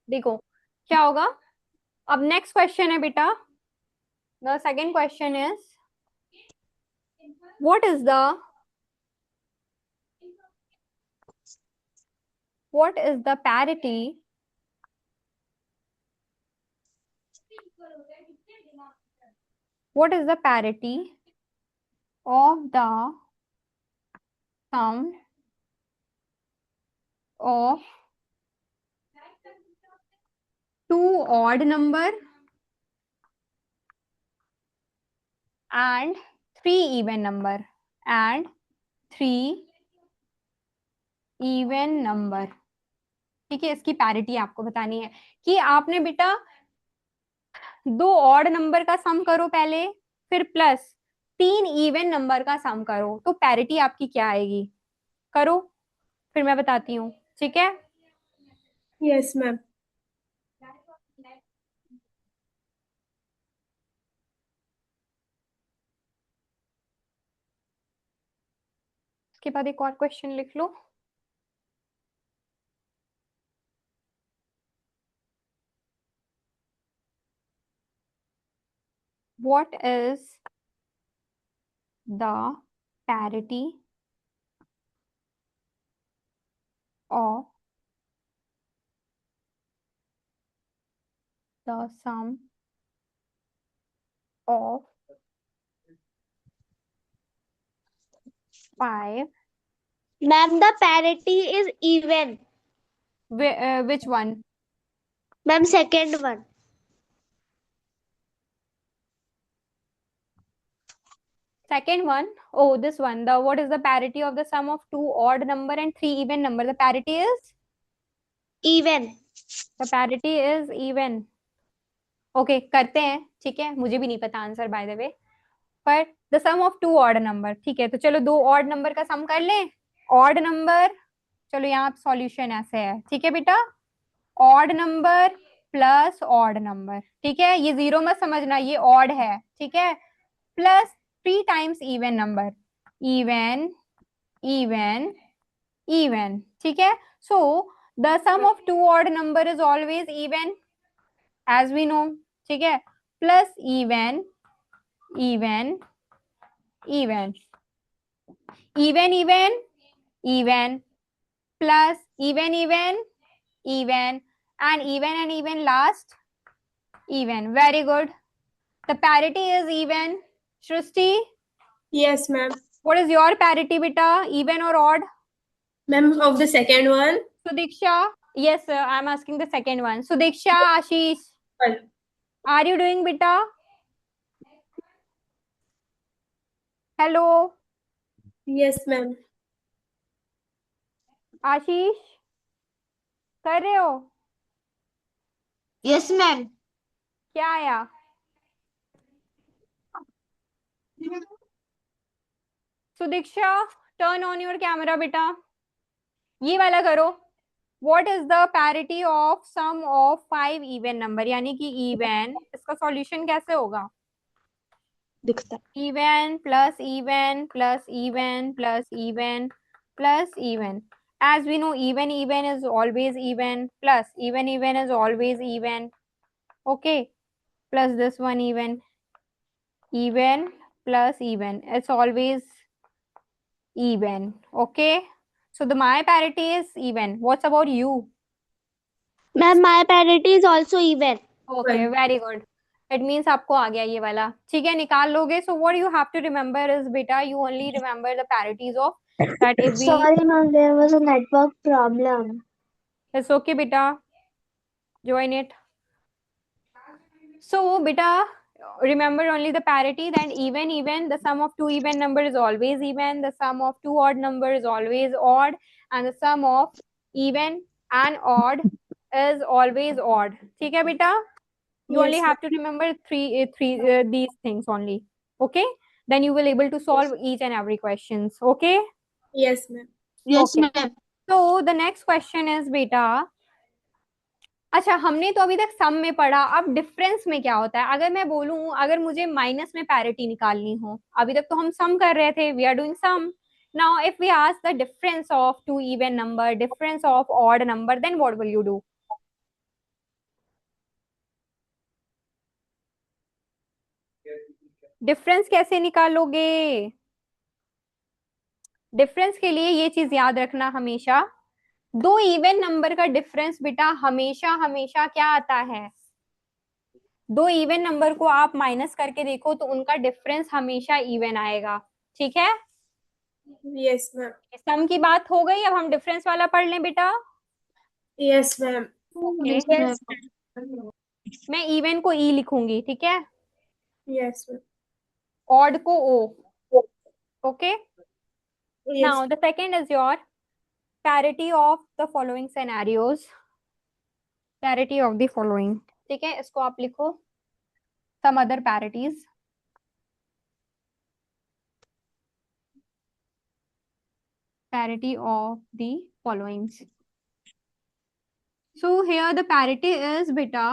देखो क्या होगा। अब नेक्स्ट क्वेश्चन है बेटा, the second question is what is the what is the parity what is the parity of the sum of two odd number and three even number and three even number। ठीक है, इसकी parity आपको बतानी है कि आपने बेटा दो ऑड नंबर का सम करो पहले, फिर प्लस तीन इवन नंबर का सम करो, तो पैरिटी आपकी क्या आएगी। करो, फिर मैं बताती हूँ। ठीक है, यस मैम। उसके बाद एक और क्वेश्चन लिख लो। What is the parity of the sum of five? Ma'am the parity is even. Which one? Ma'am second one. Second one. Oh, this one. The what is the parity of the sum of two odd number and three even number? The parity is even. the parity is even. Okay, करते हैं। ठीक है, मुझे भी नहीं पता answer by the way, पर the sum of two odd number. ठीक है, तो चलो दो ऑड नंबर का सम कर लें। ऑड नंबर, चलो यहाँ सॉल्यूशन ऐसे है। ठीक है बेटा, odd number plus odd number. ठीक है, ये जीरो मत समझना, ये ऑड है। ठीक है, plus three times even number, even even even. ठीक है, so the sum of two odd number is always even as we know. ठीक है, plus even even even even even even plus even even even and even last even. Very good. The parity is even. Shrusti, yes ma'am. what is your parity beta? Even or odd? Ma'am of the second one. Sudiksha, yes, I'm asking the second one. Sudiksha, Ashish, one. are you doing beta? Hello, yes ma'am. Ashish, कर रहे हो? Yes ma'am. क्या आया? Sudiksha, turn on your camera beta. ये वाला करो। What is the parity of sum of five even number? यानी कि even, इसका सॉल्यूशन कैसे होगा? दिखता। Even plus even plus even plus even plus even. As we know, even is always even, plus even is always even. Okay, plus this one even plus even, it's always even. Okay, so the my parity is even. What's about you? Ma'am my parity is also even. Okay, very good. It means आपको आ गया ये वाला। ठीक है, निकाल लोगे। So what you have to remember is beta, you only remember the parities of that if we, Sorry ma'am, there was a network problem. it's okay beta, join it. So beta, remember only the parity. Then even, the sum of two even number is always even, the sum of two odd number is always odd, and the sum of even and odd is always odd. ठीक है बेटा, you only yes have to remember three these things only. Okay, then you will able to solve each and every questions. Okay, yes ma'am. Yes okay. Ma'am. So the next question is beta, अच्छा हमने तो अभी तक सम में पढ़ा, अब difference में क्या होता है। अगर मैं बोलूं, अगर मुझे माइनस में पैरिटी निकालनी हो, अभी तक तो हम सम कर रहे थे, we are doing sum. Now if we ask the difference of two even number, difference of odd number, then what will you do? Difference कैसे निकालोगे? डिफरेंस के लिए ये चीज याद रखना हमेशा, दो इवन नंबर का डिफरेंस बेटा हमेशा हमेशा क्या आता है, दो इवन नंबर को आप माइनस करके देखो तो उनका डिफरेंस हमेशा इवन आएगा। ठीक है, यस मैम। सम की बात हो गई, अब हम डिफरेंस वाला पढ़ लें बेटा। Yes ma'am. Okay, Yes. मैं इवन को ई लिखूंगी, ठीक है, यस मैम। ऑड को O. Okay, yes. Now the second is your parity of the following scenarios, parity of the following, ठीक है, इसको आप लिखो some other parities, parity of the following. So here the parity is beta,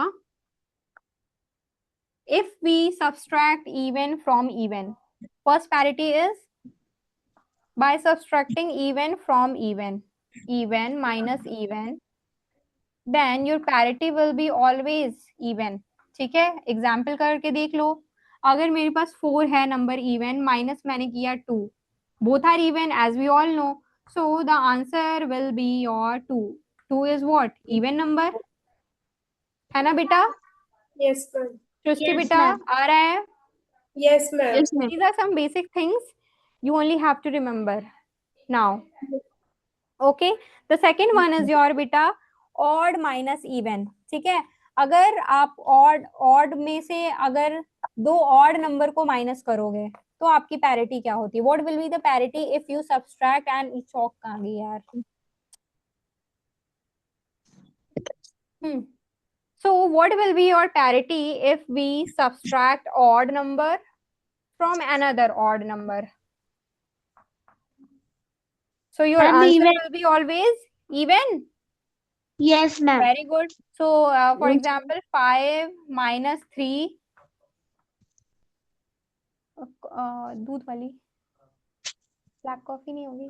if we subtract even from even, first parity is by subtracting even from even, even minus even, then your parity will be always even। ठीक है, example करके देख लो, अगर मेरे पास 4 है number even, minus मैंने किया 2, both are even as we all know, so the answer will be your 2। 2 is what, even number, है ना बेटा? Yes ma'am. सृष्टि Yes, बेटा ma'am. आ रहा है? Yes ma'am. Yes, ma'am. These are some basic things you only have to remember now. Okay, the second one is your बेटा odd minus even. ठीक है, अगर आप ऑड में से अगर दो ऑड नंबर को माइनस करोगे तो आपकी पैरिटी क्या होती है? What will be the parity if you subtract and chalk कहाँ गई यार? So what will be your parity if we subtract odd number from another odd number? So your Ma'am, answer even. will be always even. Yes, ma'am. Very good. So for example, 5 minus 3, दूध वाली black coffee नहीं होगी?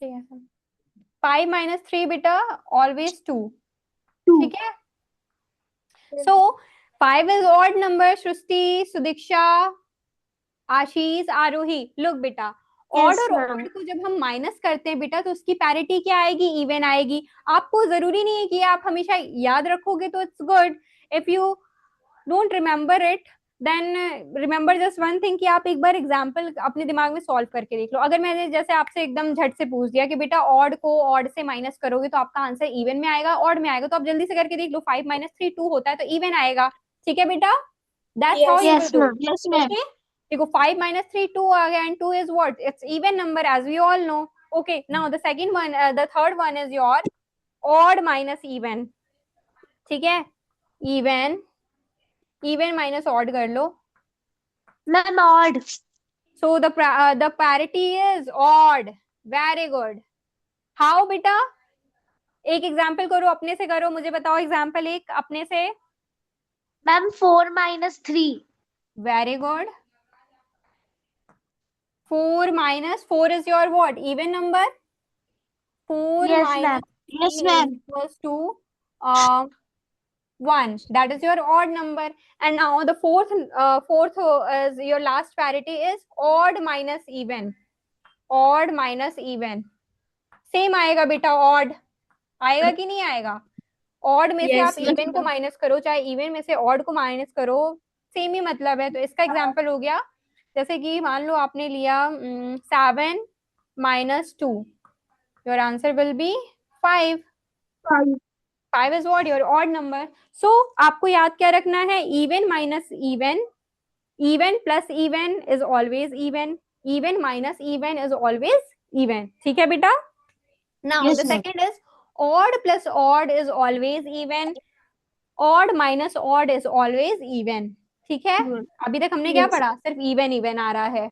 ठीक है, 5 minus 3 बेटा always 2। ठीक है, so 5 is odd number। Srishti, Sudiksha, Ashish, Aarohi, look बेटा, ऑड Yes, और ma'am. ऑड को जब हम माइनस करते हैं बेटा तो उसकी पैरिटी क्या आएगी? इवन आएगी। आपको जरूरी नहीं है कि आप हमेशा याद रखोगे तो it's good, if you don't remember it then remember just one thing कि आप एक बार एग्जाम्पल अपने दिमाग में सॉल्व करके देख लो। अगर मैंने जैसे आपसे एकदम झट से पूछ दिया कि बेटा ऑड को ऑड से माइनस करोगे तो आपका आंसर इवन में आएगा, ऑड में आएगा, तो आप जल्दी से करके देख लो, 5 minus 3 2 होता है तो इवन आएगा। ठीक है बेटा, that's how you will Yes, do. ma'am. Yes, ma'am. Okay, देखो 5 minus 3 2 आ गया and 2 is what, it's even number as we all know। okay, now the second one the third one is your odd minus even। ठीक है, even, even minus odd कर लो, Ma'am, odd. so the parity is odd। very good। how बेटा? एक example करो, अपने से करो, मुझे बताओ एग्जाम्पल एक अपने से। Ma'am, 4 minus 3. very good। 4 minus 4 is your what, even number? 4 Yes, minus ma'am. 3 Yes, is ma'am. equals to 1, that is your odd number। and now the fourth is your last parity is odd minus even। odd minus even same आएगा बेटा, odd आएगा कि नहीं आएगा? Odd में से आप Yes, even को माइनस करो, चाहे इवन में से ऑड को माइनस करो, सेम ही मतलब है। तो इसका एग्जांपल हो गया, जैसे कि मान लो आपने लिया 7 minus 2, your answer will B 5। 5 is what, your odd number। so आपको याद क्या रखना है? even minus even, even plus even is always even, even minus even is always even। ठीक है बेटा? now Yes, the ma'am. second is odd plus odd is always even, odd minus odd is always even। ठीक है, अभी तक हमने क्या Yes. पढ़ा? सिर्फ इवन इवन आ रहा है।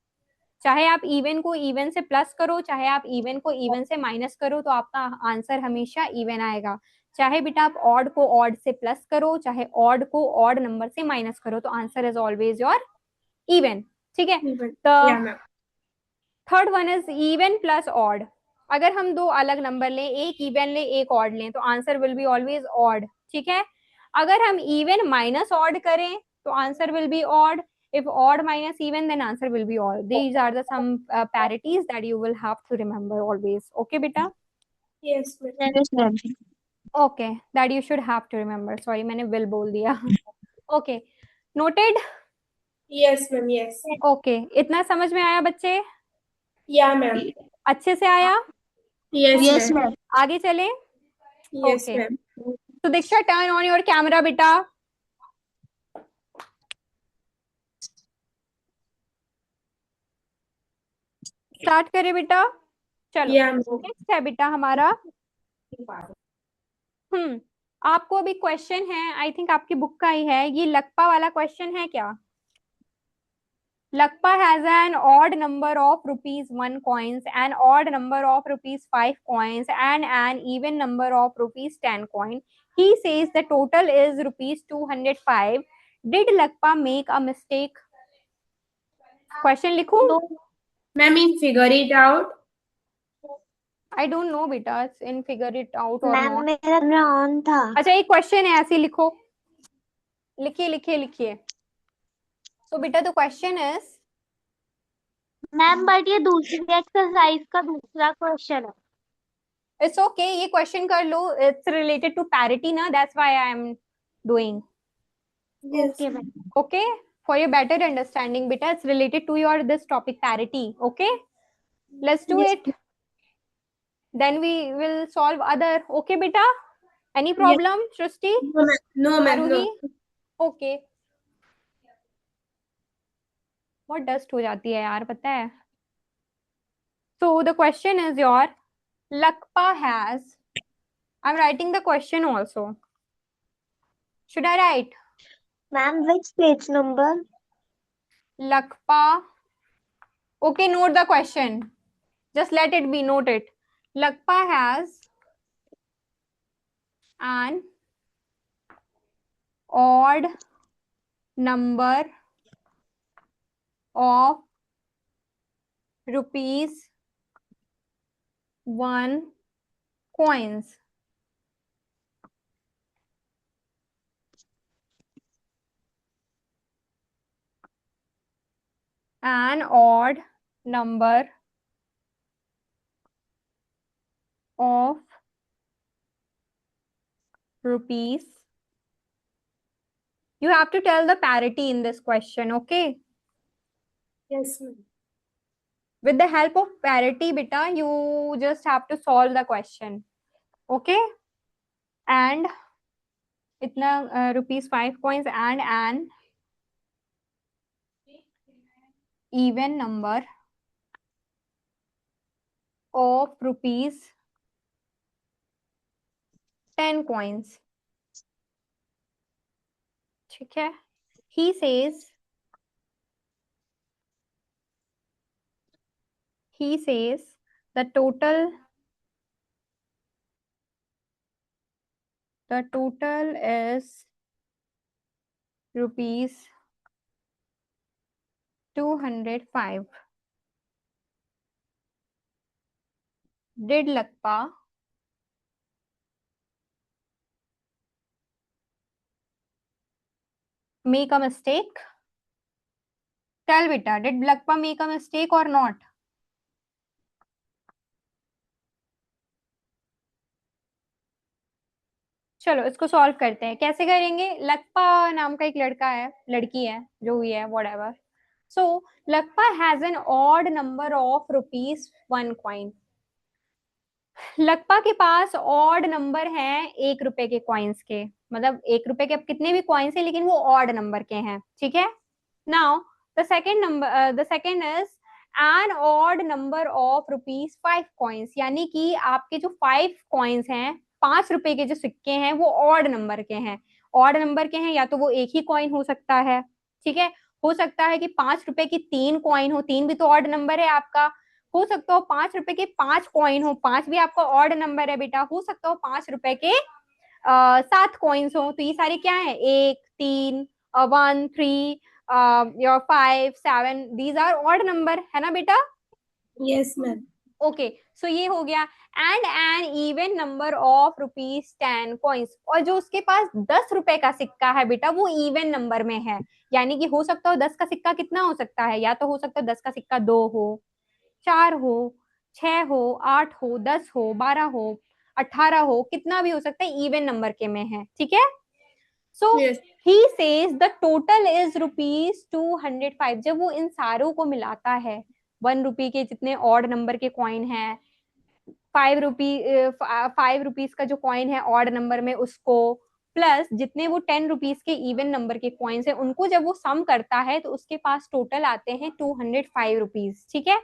चाहे आप इवन को इवन से प्लस करो, चाहे आप इवन को इवन से माइनस करो, तो आपका आंसर हमेशा इवन आएगा। चाहे बेटा आप ऑड को ऑड से प्लस करो, चाहे ऑड को ऑड नंबर से माइनस करो, तो answer is always your even. ठीक है, Even. तो Yeah, ma'am. Third one is even plus odd. अगर हम दो अलग नंबर लें, एक इवन लें एक ऑड लें, तो answer will be always odd. ठीक है, अगर हम इवन माइनस ऑड करें तो answer will be odd. If odd minus even, then answer will be odd. These are the some parities that you will have to remember always. Okay, beta? Yes, ma'am. Yes, ma'am. Okay, that you should have to remember. Sorry, मैंने will बोल दिया. Okay, noted? Yes, ma'am. Yes. Okay, इतना समझ में आया बच्चे? Yeah, ma'am. अच्छे से आया? Yes, Yes, ma'am. ma'am. आगे चले? Yes, Okay. ma'am. So Diksha, turn on your camera, beta. Start करें बेटा. चलो, Yeah, ma'am. नेक्स्ट है बेटा हमारा. आपको अभी क्वेश्चन है, आई थिंक आपकी बुक का ही है, ये लकपा वाला क्वेश्चन है क्या? Lakpa has an odd number of rupees 1 coins, an odd number of rupees 5 coins, and an even number of rupees 10 coin. He says the total is rupees 205. Did Lakpa make a mistake? Question लिखूं? No, Ma'am, in figure it out. I don't know बेटा, it's in figure it out or ma'am not. मेरा camera on था. अच्छा, एक question है, ऐसे लिखो, लिखिए लिखिए लिखिए. So बेटा the question is, ma'am but ये दूसरी एक्सरसाइज का दूसरा क्वेश्चन है. it's okay, ये क्वेश्चन कर लो, it's related to parity ना, that's why I am doing. Yes. Okay, ma'am. Okay, for your better understanding beta, it's related to your this topic parity. Okay, let's do Yes. it, then we will solve other. Okay beta, any problem? Shrishti, No, ma'am. No, ma'am. Aruhi? No. Okay, बहुत dust हो जाती है यार, पता है. So the question is your Lakpa has, I'm writing the question also, should I write? Ma'am, which page number? Lakpa, okay, note the question, just let it be noted. Lakpa has an odd number of rupees 1 coins. An odd number of rupees. You have to tell the parity in this question, okay? Yes, ma'am. With the help of parity, beta, you just have to solve the question, okay? And itna rupees 5 coins and an even number of rupees 10 coins. ठीक है? He says the total is rupees 205. Did Lakpa make a mistake? Tell beta, did Lakpa make a mistake or not? चलो इसको solve करते हैं. कैसे करेंगे? लकपा नाम का एक लड़का है, लड़की है, जो भी है, whatever. So Lakpa has an odd number of rupees 1 coin. Lakpa के पास ऑड नंबर है 1 रुपए के कॉइन्स के, मतलब 1 रुपए के अब कितने भी कॉइन्स हैं लेकिन वो ऑड नंबर के हैं. ठीक है? Now the second is an odd number of rupees 5 coins, यानी कि आपके जो 5 कॉइन्स हैं, 5 रुपए के जो सिक्के हैं, वो ऑड नंबर के हैं. ऑड नंबर के हैं, या तो वो एक ही कॉइन हो सकता है, ठीक है, हो सकता है कि 5 रुपए की 3 कॉइन हो, 3 भी तो ऑड नंबर है आपका. हो सकता हो 5 रुपए के 5 कॉइन हो, 5 भी आपका ऑड नंबर है बेटा. हो सकता हो 5 रुपए के 7 कॉइन्स हो. तो ये सारे क्या है? 1, 3, 1, 3, your 5, 7, these are odd number, है ना बेटा? Yes, ma'am. ओके सो ये हो गया। And an even number of ₹10 coins, और जो उसके पास 10 रुपए का सिक्का है बेटा वो इवन नंबर में है, यानी कि हो सकता हो 10 का सिक्का कितना हो सकता है, या तो हो सकता है 10 का सिक्का 2 हो, 4 हो, 6 हो, 8 हो, 10 हो, 12 हो, 18 हो, कितना भी हो सकता है, इवन नंबर के में है, ठीक है। सो Yes. He says the total is ₹205। जब वो इन सारों को मिलाता है, 1 रुपी के जितने ऑड नंबर के कॉइन है, 5 रुपीज का जो कॉइन है ऑड नंबर में उसको, प्लस जितने वो 10 रुपीज के इवन नंबर के कॉइन्स है उनको जब वो सम करता है तो उसके पास टोटल आते हैं ₹205, ठीक है।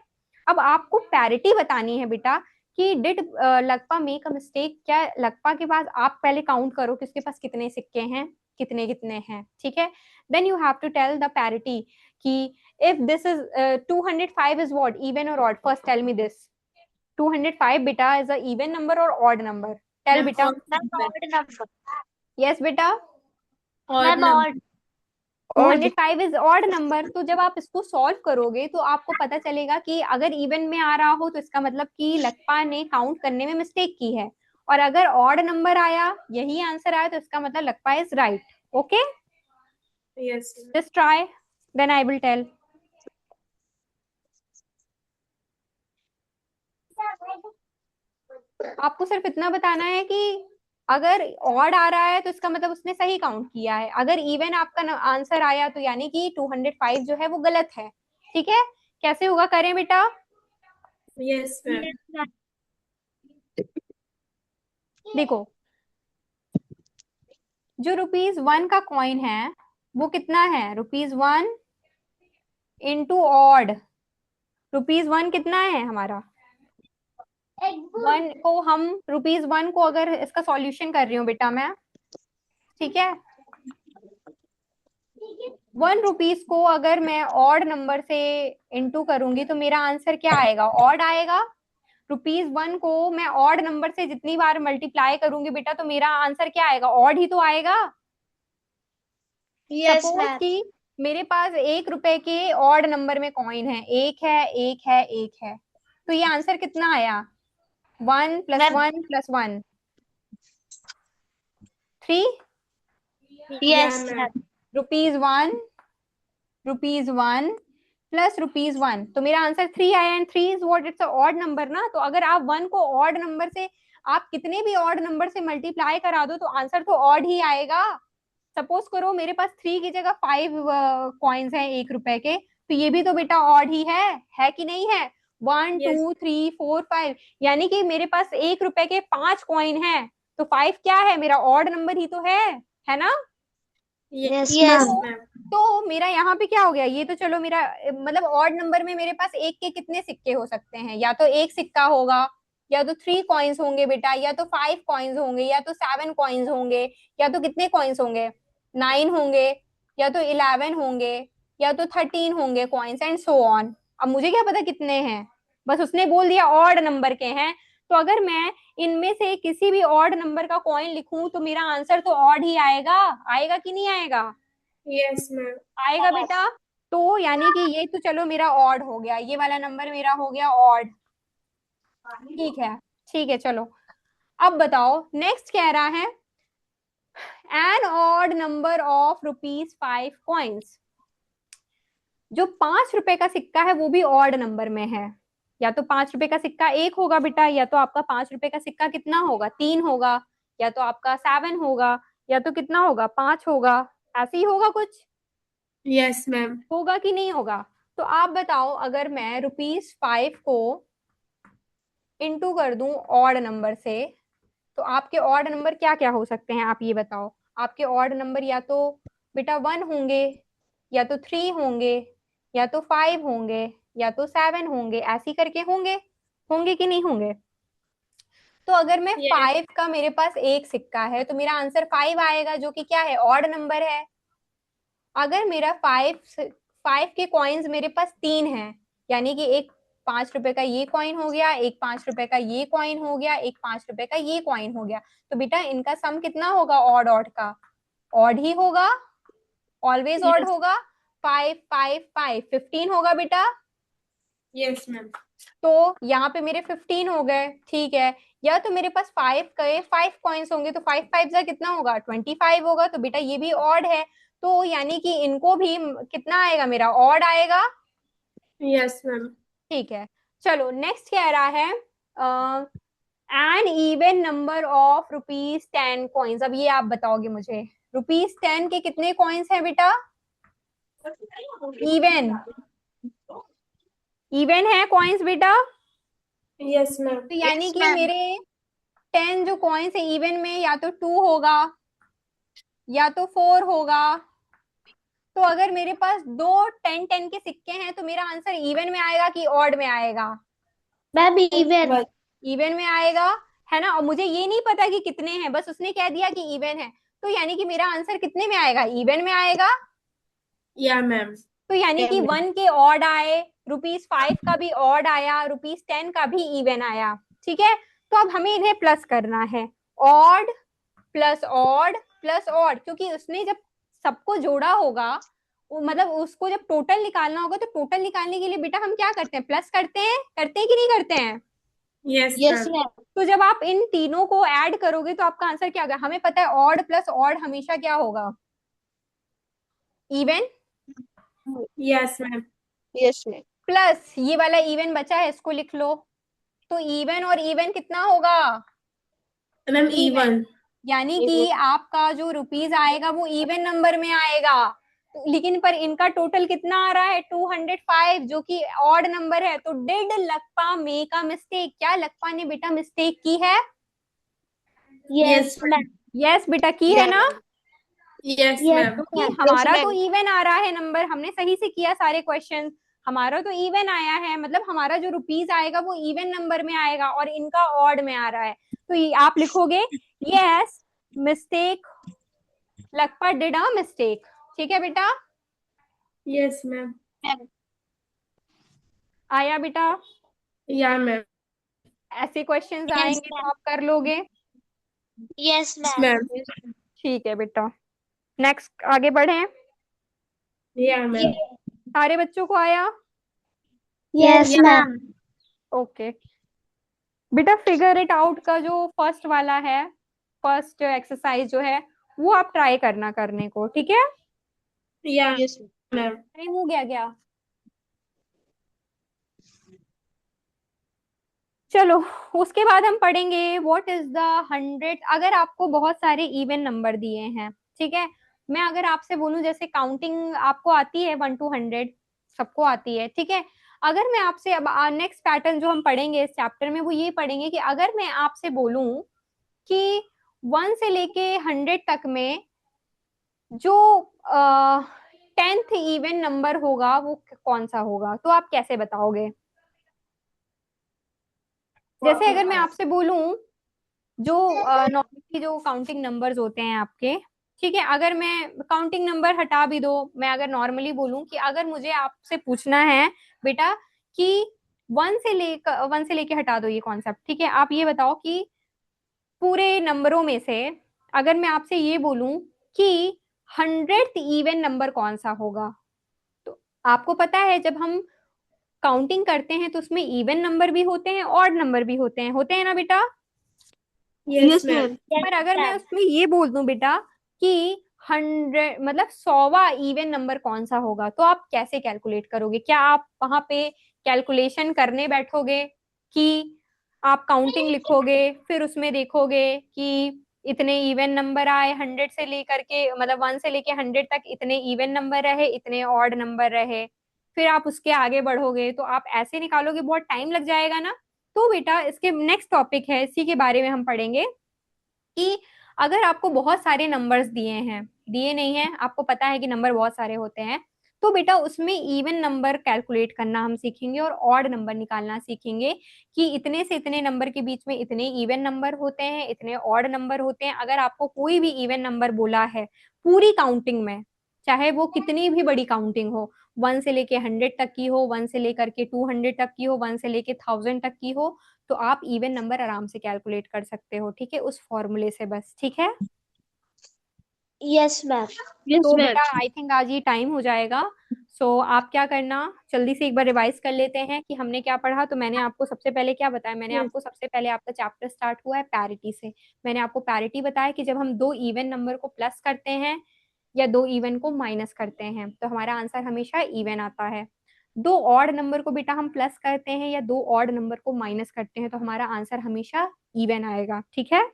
अब आपको पैरिटी बतानी है बेटा कि did Lakpa make a mistake, क्या लकपा के पास, आप पहले काउंट करो कि उसके पास कितने सिक्के हैं, कितने कितने हैं, ठीक है। Then you have to tell the parity कि if this is 205 is what, even और odd, first tell me this. 205 beta is a even number or odd number? Tell Ma'am, beta. Ma'am odd number. Yes beta. odd ma'am number. Odd. 205 is odd number। तो जब आप इसको solve करोगे तो आपको पता चलेगा कि अगर इवन में आ रहा हो तो इसका मतलब कि लकपा ने काउंट करने में मिस्टेक की है, और अगर ऑड नंबर आया, यही आंसर आया, तो इसका मतलब Lakpa is right. Okay, Yes. ma'am. Just try then I will tell. आपको सिर्फ इतना बताना है कि अगर ऑड आ रहा है तो इसका मतलब उसने सही काउंट किया है, अगर इवन आपका आंसर आया तो यानी कि 205 जो है वो गलत है, ठीक है। कैसे होगा, करें बेटा। Yes, ma'am. Yes ma'am. देखो, जो ₹1 का कॉइन है वो कितना है, ₹1 इंटू ऑड। ₹1 कितना है हमारा, 1 को हम ₹1 को अगर इसका सॉल्यूशन कर रही हूँ बेटा मैं, ठीक है, 1 रुपीज को अगर मैं ऑड नंबर से इंटू करूंगी तो मेरा आंसर क्या आएगा, ऑड आएगा। ₹1 को मैं ऑड नंबर से जितनी बार मल्टीप्लाई करूंगी बेटा तो मेरा आंसर क्या आएगा, ऑड ही तो आएगा। Yes suppose ma'am. कि मेरे पास 1 रुपए के ऑड नंबर में कॉइन है, एक है, एक है, एक है, तो ये आंसर कितना आया, 1 + ma'am 1 + 1 3। Yes Yeah, ma'am. ma'am. ₹1 +1 तो मेरा आंसर 3 आया, and 3 is what, it's a odd number ना। तो अगर आप 1 को ऑड नंबर से, आप कितने भी ऑड नंबर से मल्टीप्लाई करा दो तो आंसर तो ऑड ही आएगा। सपोज करो मेरे पास 3 की जगह 5 कॉइन्स हैं 1 रुपए के, तो ये भी तो बेटा ऑड ही है कि नहीं है, 1 Yes. 2 3 4 5, यानी कि मेरे पास 1 रुपए के 5 कॉइन है, तो 5 क्या है, मेरा ऑड नंबर ही तो है ना। Yes, yes ma'am. तो मेरा यहाँ पे क्या हो गया, ये तो चलो मेरा मतलब ऑड नंबर में मेरे पास एक के कितने सिक्के हो सकते हैं, या तो एक सिक्का होगा, या तो 3 कॉइन्स होंगे बेटा, या तो 5 कॉइन्स होंगे, या तो 7 कॉइन्स होंगे, या तो कितने कॉइन्स होंगे, 9 होंगे, या तो 11 होंगे, या तो 13 होंगे कॉइन्स, एंड सो ऑन। अब मुझे क्या पता कितने हैं, बस उसने बोल दिया ऑड नंबर के हैं, तो अगर मैं इनमें से किसी भी ऑड नंबर का कॉइन लिखूं तो मेरा आंसर तो ऑड ही आएगा, आएगा कि नहीं आएगा, Yes, ma'am. आएगा बेटा। तो यानी कि ये तो चलो मेरा ऑड हो गया, ये वाला नंबर मेरा हो गया ऑड, ठीक है, ठीक है चलो। अब बताओ नेक्स्ट कह रहा है an odd number of ₹5 coins. जो 5 रुपए का सिक्का है वो भी ऑड नंबर में है, या तो 5 रुपए का सिक्का 1 होगा बेटा, या तो आपका 5 रुपए का सिक्का कितना होगा, 3 होगा, या तो आपका 7 होगा, या तो कितना होगा, 5 होगा, ऐसे ही होगा कुछ, Yes, ma'am. होगा कि नहीं होगा। तो आप बताओ अगर मैं ₹5 को इंटू कर दूं ऑड नंबर से, तो आपके ऑड नंबर क्या क्या हो सकते हैं, आप ये बताओ। आपके ऑड नंबर या तो बेटा 1 होंगे, या तो 3 होंगे, या तो 5 होंगे, या तो 7 होंगे, ऐसी करके होंगे, होंगे कि नहीं होंगे। तो अगर मैं Yes. 5 का मेरे पास एक सिक्का है तो मेरा आंसर 5 आएगा, जो कि क्या है, ऑड नंबर है। अगर मेरा 5 के कॉइन्स मेरे पास 3 हैं, यानी कि एक 5 रुपए का ये कॉइन हो गया, एक 5 रुपए का ये कॉइन हो गया, एक 5 रुपए का ये कॉइन हो गया, तो बेटा इनका सम कितना होगा, ऑड ऑड का, ऑड ही होगा, ऑलवेज ऑड Yes. होगा। 5 5 5 15 होगा बेटा, Yes, ma'am. तो यहाँ पे मेरे 15 हो गए, ठीक है। या तो मेरे पास 5 कॉइन्स होंगे, तो 5 जा कितना होगा, 25 होगा। तो बेटा ये भी ऑड है, तो यानी कि इनको भी कितना आएगा, मेरा ऑड आएगा। Yes, ma'am. ठीक है, चलो नेक्स्ट कह रहा है एन इवन नंबर ऑफ ₹10 अब ये आप बताओगे मुझे, ₹10 के कितने कॉइन्स हैं बेटा, इवन इवन है कॉइन्स बेटा। Yes, ma'am. तो यानी Yes, कि ma'am. मेरे 10 जो कॉइन्स है इवन में, या तो 2 होगा या तो 4 होगा। तो अगर मेरे पास दो 10 के सिक्के हैं, तो मेरा आंसर इवन में आएगा कि ऑड में आएगा, मैम इवन. Well, इवन में आएगा, है ना। और मुझे ये नहीं पता कि कितने हैं, बस उसने कह दिया कि इवन है, तो यानी कि मेरा आंसर कितने में आएगा, इवन में आएगा। yeah, ma'am. तो यानी कि 1 के ऑड आए, ₹5 का भी ऑड आया, ₹10 का भी इवन आया, ठीक है। तो अब हमें इन्हें प्लस करना है, odd plus odd plus odd, क्योंकि उसने जब सबको जोड़ा होगा, मतलब उसको जब टोटल निकालना होगा, तो टोटल निकालने के लिए बेटा हम क्या करते हैं, प्लस करते हैं कि नहीं करते हैं। Yes, Yes, ma'am. ma'am. तो जब आप इन तीनों को ऐड करोगे, तो आपका आंसर क्या होगा, हमें पता है ऑड प्लस ऑड हमेशा क्या होगा, even. Yes, ma'am. Yes, ma'am. Plus ये वाला इवन बचा है, इसको लिख लो। तो इवन और इवन कितना होगा, Ma'am, इवन। even. यानी कि आपका जो ₹, आएगा वो इवन नंबर में आएगा। लेकिन पर इनका टोटल कितना आ रहा है, 205, जो कि ऑड नंबर है। तो did Lakpa make a mistake, क्या लकपा ने बेटा मिस्टेक की है, Yes, ma'am. यस बेटा की है ना। Yes, Yes, ma'am. क्योंकि ma'am. हमारा Yes, तो ma'am. इवन आ रहा है नंबर, हमने सही से किया सारे क्वेश्चन, हमारा तो इवन आया है, मतलब हमारा जो ₹, आएगा वो इवन नंबर में आएगा, और इनका ऑड में आ रहा है। तो ये आप लिखोगे, yes mistake, Lakpa did a mistake, ठीक है बेटा। Yes, ma'am. आया बेटा, Yeah, ma'am. ऐसे क्वेश्चंस Yes, आएंगे तो ma'am. आप कर लोगे, Yes, Yes, ma'am. ma'am. ठीक है बेटा। नेक्स्ट आगे बढ़े, Yeah, ma'am. सारे बच्चों को आया, Yes, Yeah. ma'am. ओके बेटा। फिगर इट आउट का जो फर्स्ट वाला है, फर्स्ट एक्सरसाइज जो है, वो आप ट्राई करना करने को, ठीक है। Yeah, Yes, ma'am. टाइम हो गया क्या, चलो उसके बाद हम पढ़ेंगे व्हाट इज द 100। अगर आपको बहुत सारे इवन नंबर दिए हैं, ठीक है, मैं अगर आपसे बोलूं, जैसे काउंटिंग आपको आती है 1 to 100, सबको आती है, ठीक है। अगर मैं आपसे अब नेक्स्ट पैटर्न जो हम पढ़ेंगे इस चैप्टर में, वो ये पढ़ेंगे कि अगर मैं आपसे बोलूं कि 1 से लेके 100 तक में जो 10th इवन नंबर होगा वो कौन सा होगा, तो आप कैसे बताओगे। जैसे अगर मैं आपसे बोलूं, जो नॉर्मली जो काउंटिंग नंबर्स होते हैं आपके, ठीक है, अगर मैं काउंटिंग नंबर हटा भी दो, मैं अगर नॉर्मली बोलूं कि अगर मुझे आपसे पूछना है बेटा कि 1 से लेके हटा दो ये कॉन्सेप्ट, ठीक है, आप ये बताओ कि पूरे नंबरों में से अगर मैं आपसे ये बोलूं कि 100th इवन नंबर कौन सा होगा, तो आपको पता है जब हम काउंटिंग करते हैं तो उसमें इवन नंबर भी होते हैं, ऑड नंबर भी होते हैं ना बेटा। Yes, ma'am. पर अगर मैं उसमें ये बोल दूं बेटा कि 100 मतलब 100वां इवन नंबर कौन सा होगा, तो आप कैसे कैलकुलेट करोगे, क्या आप वहां पे कैलकुलेशन करने बैठोगे कि आप काउंटिंग लिखोगे, फिर उसमें देखोगे कि इतने इवन नंबर आए 100 से लेकर के, मतलब 1 से लेके 100 तक इतने इवन नंबर रहे, इतने ऑड नंबर रहे, फिर आप उसके आगे बढ़ोगे, तो आप ऐसे निकालोगे, बहुत टाइम लग जाएगा ना। तो बेटा इसके नेक्स्ट टॉपिक है, इसी के बारे में हम पढ़ेंगे कि अगर आपको बहुत सारे नंबर्स दिए हैं, दिए नहीं है, आपको पता है कि नंबर बहुत सारे होते हैं, तो बेटा उसमें इवन नंबर कैलकुलेट करना हम सीखेंगे और ऑड नंबर निकालना सीखेंगे कि इतने से इतने नंबर के बीच में इतने इवन नंबर होते हैं, इतने ऑड नंबर होते हैं। अगर आपको कोई भी इवन नंबर बोला है पूरी काउंटिंग में, चाहे वो कितनी भी बड़ी काउंटिंग हो, 1 से लेके 100 तक की हो, 1 से लेकर के 200 तक की हो, 1 से लेके 1000 तक की हो, तो आप इवन नंबर आराम से कैलकुलेट कर सकते हो, ठीक है, उस फॉर्मूले से बस, ठीक है। Yes, ma'am. Yes, तो ma'am. बेटा आई थिंक आज ये टाइम हो जाएगा, आप क्या करना, जल्दी से एक बार रिवाइज कर लेते हैं कि हमने क्या पढ़ा। तो मैंने आपको सबसे पहले क्या बताया, मैंने Yes. आपको सबसे पहले आपका चैप्टर स्टार्ट हुआ है पैरिटी से। मैंने आपको पैरिटी बताया कि जब हम दो इवन नंबर को प्लस करते हैं या दो इवन को माइनस करते हैं तो हमारा आंसर हमेशा इवन आता है। दो ऑड नंबर को बेटा हम प्लस करते हैं या दो ऑड नंबर को माइनस करते हैं तो हमारा आंसर हमेशा इवन आएगा, ठीक है।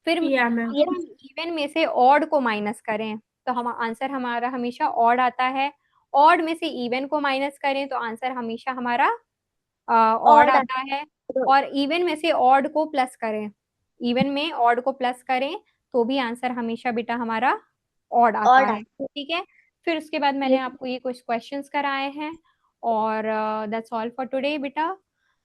फिर Yeah, ma'am. अगर हम इवन में से ऑड को माइनस करें तो हम आंसर हमारा हमेशा ऑड आता है। ऑड में से इवन को माइनस करें तो आंसर हमेशा हमारा ऑड Odd आता है। और इवन में से ऑड को प्लस करें, इवन में ऑड को प्लस करें तो भी आंसर हमेशा बेटा हमारा ऑड आता Odd है, ठीक है। फिर उसके बाद मैंने आपको ये कुछ क्वेश्चंस कराए हैं और दैट्स ऑल फॉर टुडे बेटा।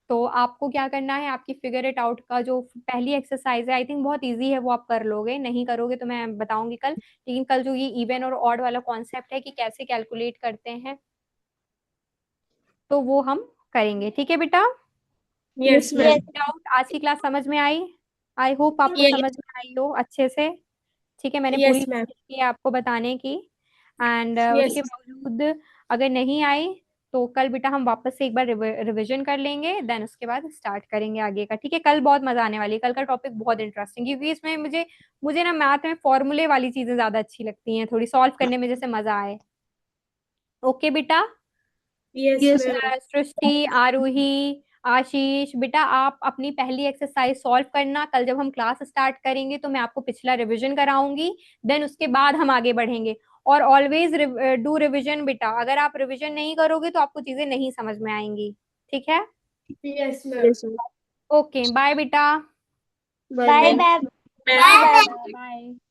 तो आपको क्या करना है, आपकी फिगर इट आउट का जो पहली एक्सरसाइज है आई थिंक बहुत इजी है, वो आप कर लोगे। नहीं करोगे तो मैं बताऊंगी कल, लेकिन कल जो ये इवन और ऑड वाला कॉन्सेप्ट है कि कैसे कैलकुलेट करते हैं तो वो हम करेंगे, ठीक है बेटा। Yes, ma'am. डाउट आज की क्लास समझ में आई? आई होप आपको Yes. समझ में आई हो अच्छे से, ठीक है। मैंने पूरी Yes, ma'am. कोशिश की है आपको बताने की एंड Yes. उसके बावजूद अगर नहीं आई तो कल बेटा हम वापस से एक बार रिवीजन कर लेंगे, देन उसके बाद स्टार्ट करेंगे आगे का, ठीक है। कल बहुत मजा आने वाली है, कल का टॉपिक बहुत इंटरेस्टिंग, क्योंकि इसमें मुझे मुझे ना मैथ में फॉर्मूले वाली चीजें ज्यादा अच्छी लगती हैं, थोड़ी सॉल्व करने में जैसे मजा आए। ओके बेटा। Yes, ma'am. सृष्टि, आरूही, आशीष बेटा आप अपनी पहली एक्सरसाइज सॉल्व करना। कल जब हम क्लास स्टार्ट करेंगे तो मैं आपको पिछला रिवीजन कराऊंगी, देन उसके बाद हम आगे बढ़ेंगे। और ऑलवेज डू रिवीजन बेटा, अगर आप रिवीजन नहीं करोगे तो आपको चीजें नहीं समझ में आएंगी, ठीक है। Yes, ma'am. ओके बाय बेटा। Bye, Thank ma'am. you, ma'am. Bye, ma'am. Bye.